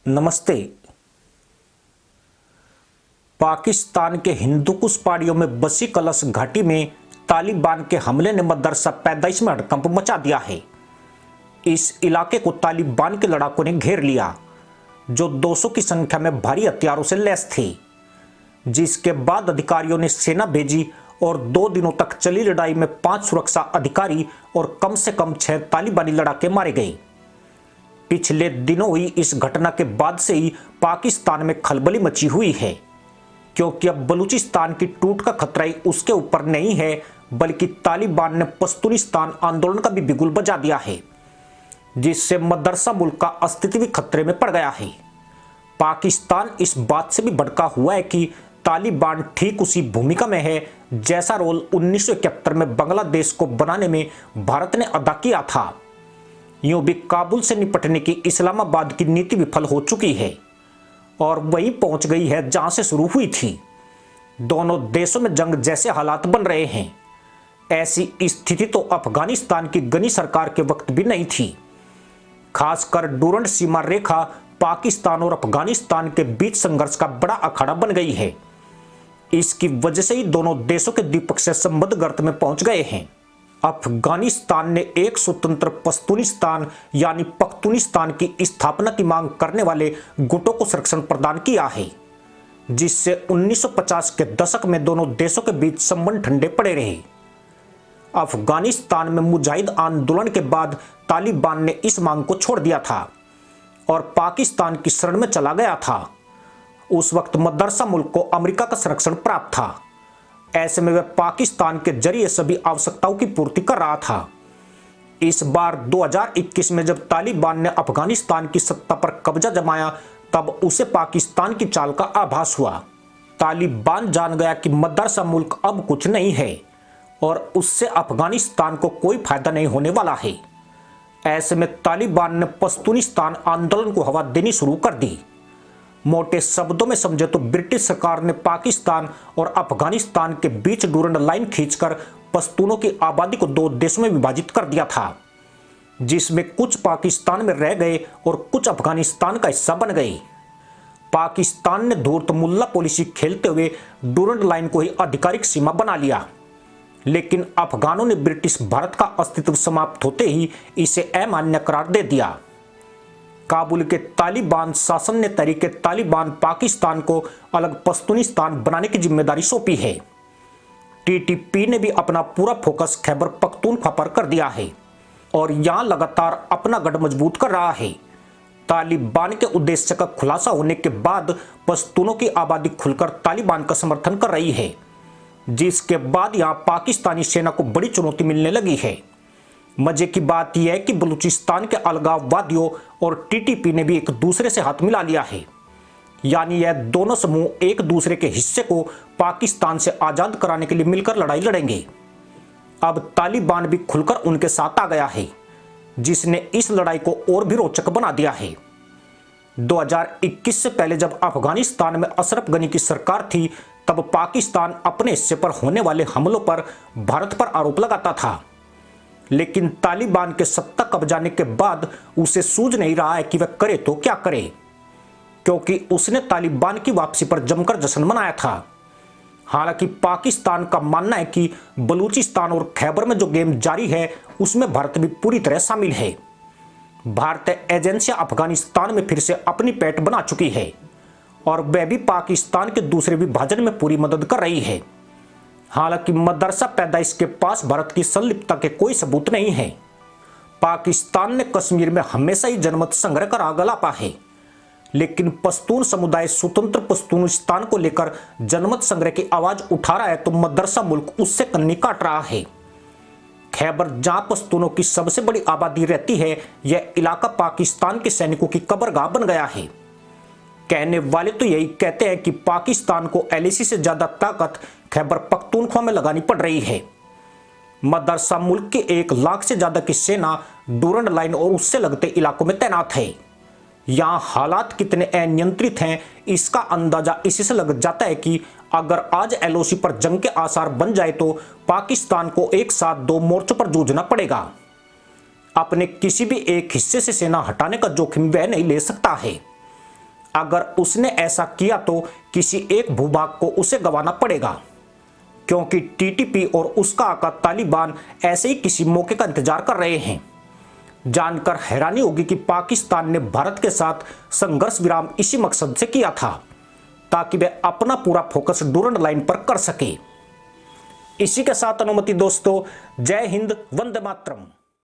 नमस्ते। पाकिस्तान के हिंदुकुश पहाड़ियों में बसी कलश घाटी में तालिबान के हमले ने मदरसा पैदाइश में हड़कंप मचा दिया है। इस इलाके को तालिबान के लड़ाकों ने घेर लिया, जो 200 की संख्या में भारी हथियारों से लैस थे, जिसके बाद अधिकारियों ने सेना भेजी और 2 दिनों तक चली लड़ाई में 5 सुरक्षा अधिकारी और कम से कम 6 तालिबानी लड़ाके मारे गए। पिछले दिनों हुई इस घटना के बाद से ही पाकिस्तान में खलबली मची हुई है, क्योंकि अब बलूचिस्तान की टूट का खतरा ही उसके ऊपर नहीं है, बल्कि तालिबान ने पश्तूनिस्तान आंदोलन का भी बिगुल बजा दिया है, जिससे मदरसा मुल्क का अस्तित्व भी खतरे में पड़ गया है। पाकिस्तान इस बात से भी भड़का हुआ है कि तालिबान ठीक उसी भूमिका में है जैसा रोल 1971 में बांग्लादेश को बनाने में भारत ने अदा किया था। यूं भी काबुल से निपटने की इस्लामाबाद की नीति विफल हो चुकी है और वहीं पहुंच गई है जहां से शुरू हुई थी। दोनों देशों में जंग जैसे हालात बन रहे हैं। ऐसी स्थिति तो अफगानिस्तान की गनी सरकार के वक्त भी नहीं थी। खासकर डूरंड सीमा रेखा पाकिस्तान और अफगानिस्तान के बीच संघर्ष का बड़ा अखाड़ा बन गई है। इसकी वजह से ही दोनों देशों के द्विपक्षीय संबंध गर्त में पहुंच गए हैं। अफगानिस्तान ने एक स्वतंत्र पश्तूनिस्तान यानी पख्तूनिस्तान की स्थापना की मांग करने वाले गुटों को संरक्षण प्रदान किया है, जिससे 1950 के दशक में दोनों देशों के बीच संबंध ठंडे पड़े रहे। अफगानिस्तान में मुजाहिद आंदोलन के बाद तालिबान ने इस मांग को छोड़ दिया था और पाकिस्तान की शरण में चला गया था। उस वक्त मदरसा मुल्क को अमेरिका का संरक्षण प्राप्त था। ऐसे में वह पाकिस्तान के जरिए सभी आवश्यकताओं की पूर्ति कर रहा था। इस बार 2021 में जब तालिबान ने अफगानिस्तान की सत्ता पर कब्जा जमाया, तब उसे पाकिस्तान की चाल का आभास हुआ। तालिबान जान गया कि मदरसा मुल्क अब कुछ नहीं है और उससे अफगानिस्तान को कोई फायदा नहीं होने वाला है। ऐसे में तालिबान ने पश्तूनिस्तान आंदोलन को हवा देनी शुरू कर दी। मोटे शब्दों में समझे तो ब्रिटिश सरकार ने पाकिस्तान और अफगानिस्तान के बीच डूरंड लाइन खींचकर पश्तूनों की आबादी को 2 देशों में विभाजित कर दिया था, जिसमें कुछ पाकिस्तान में रह गए और कुछ अफगानिस्तान का हिस्सा बन गए। पाकिस्तान ने धूर्त मुल्ला पॉलिसी खेलते हुए डूरंड लाइन को ही आधिकारिक सीमा बना लिया, लेकिन अफगानों ने ब्रिटिश भारत का अस्तित्व समाप्त होते ही इसे अमान्य करार दे दिया। काबुल के तालिबान शासन ने तहरीके तालिबान पाकिस्तान को अलग पश्तूनिस्तान बनाने की जिम्मेदारी सौंपी है। टीटीपी ने भी अपना पूरा फोकस खैबर पख्तूनख्वा पर कर दिया है और यहां लगातार अपना गढ़ मजबूत कर रहा है। तालिबान के उद्देश्य का खुलासा होने के बाद पश्तूनों की आबादी खुलकर तालिबान का समर्थन कर रही है, जिसके बाद यहां पाकिस्तानी सेना को बड़ी चुनौती मिलने लगी है। मजे की बात यह है कि बलूचिस्तान के अलगाववादियों और टीटीपी ने भी एक दूसरे से हाथ मिला लिया है, यानी यह दोनों समूह एक दूसरे के हिस्से को पाकिस्तान से आजाद कराने के लिए मिलकर लड़ाई लड़ेंगे। अब तालिबान भी खुलकर उनके साथ आ गया है, जिसने इस लड़ाई को और भी रोचक बना दिया है। 2021 से पहले जब अफगानिस्तान में अशरफ गनी की सरकार थी, तब पाकिस्तान अपने हिस्से पर होने वाले हमलों पर भारत पर आरोप लगाता था, लेकिन तालिबान के सत्ता कब्जाने के बाद उसे सूझ नहीं रहा है कि वह करे तो क्या करे, क्योंकि उसने तालिबान की वापसी पर जमकर जश्न मनाया था। हालांकि पाकिस्तान का मानना है कि बलूचिस्तान और खैबर में जो गेम जारी है, उसमें भारत भी पूरी तरह शामिल है। भारतीय एजेंसियां अफगानिस्तान में फिर से अपनी पैठ बना चुकी है और वह भी पाकिस्तान के दूसरे विभाजन में पूरी मदद कर रही है। हालांकि मदरसा पैदाइश के पास भारत की संलिप्तता के कोई सबूत नहीं है। पाकिस्तान ने कश्मीर में हमेशा ही जनमत संग्रह का राग अलापा है, लेकिन पश्तून समुदाय स्वतंत्र पश्तूनिस्तान को लेकर जनमत संग्रह की आवाज उठा रहा है तो मदरसा मुल्क उससे कन्नी काट रहा है। खैबर, जहां पश्तूनों की सबसे बड़ी आबादी रहती है, यह इलाका पाकिस्तान के सैनिकों की कब्रगाह बन गया है। कहने वाले तो यही कहते हैं कि पाकिस्तान को एलएसी से ज्यादा ताकत खैबर पख्तूनख्वा में लगानी पड़ रही है। मदरसा मुल्क की 1 लाख से ज्यादा की सेना डूरंड लाइन और उससे लगते इलाकों में तैनात है। यहाँ हालात कितने अनियंत्रित हैं, इसका अंदाजा इसी से लग जाता है कि अगर आज एलओसी पर जंग के आसार बन जाए तो पाकिस्तान को एक साथ 2 मोर्चों पर जूझना पड़ेगा। अपने किसी भी एक हिस्से से सेना हटाने का जोखिम वह नहीं ले सकता है। अगर उसने ऐसा किया तो किसी एक भूभाग को उसे गंवाना पड़ेगा, क्योंकि टीटीपी और उसका आका तालिबान ऐसे ही किसी मौके का इंतजार कर रहे हैं। जानकर हैरानी होगी कि पाकिस्तान ने भारत के साथ संघर्ष विराम इसी मकसद से किया था, ताकि वे अपना पूरा फोकस डूरंड लाइन पर कर सके। इसी के साथ अनुमति दोस्तों, जय हिंद, वंदे मातरम।